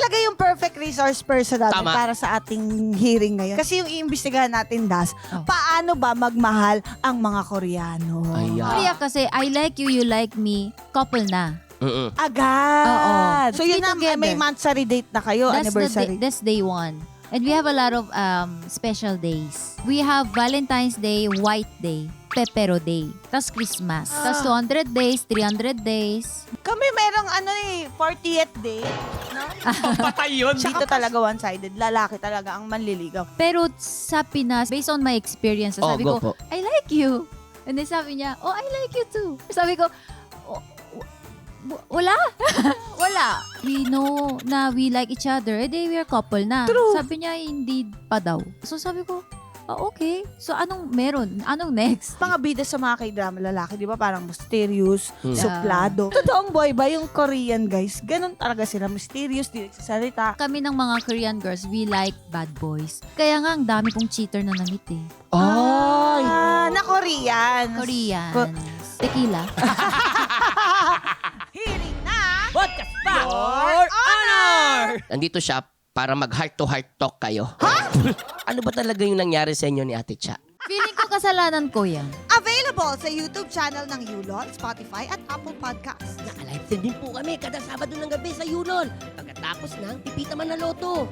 talaga yung perfect resource person natin Tama. para sa ating hearing ngayon. Kasi yung iimbestigahan natin, Das, paano ba magmahal ang mga Koreano? Ayan. Korea kasi, I like you, you like me, couple na. Agad. Oo. So yun Stay na, together. may monthsary date na kayo, anniversary. That's day one. And we have a lot of special days. We have Valentine's Day, White Day, Pepero Day, tapos Christmas. Tapos 200 days, 300 days. Kami merong 40th day. No? Patay yun. Dito talaga one-sided. Lalaki talaga ang manliligaw. Pero sa Pinas, based on my experience, sabi go ko, po. I like you. And then sabi niya, oh, I like you too. Sabi ko, "Oh, wala. Wala. We know na we like each other. Eh, we are couple na. True. Sabi niya, hindi pa daw. So sabi ko, okay. So anong meron? Anong next? Mga bida sa mga k-drama lalaki, di ba? Parang mysterious, Yeah. suplado. Totoong boy ba yung Korean guys? Ganun talaga sila. Mysterious, di nagsasalita. Kami ng mga Korean girls, we like bad boys. Kaya nga, ang dami kong cheater na namit eh. Ay. Na Korean. Koreans. Ko- Tequila. Hearing na. Podcast For honor! Nandito siya para mag heart-to-heart talk kayo. Ha? Ano ba talaga yung nangyari sa inyo ni Ate Cha? Feeling ko kasalanan ko yan. Available sa YouTube channel ng Yulon, Spotify at Apple Podcasts. Naka-live stream din po kami kada Sabado ng gabi sa Yulon. Pagkatapos ng Pipita Manaloto.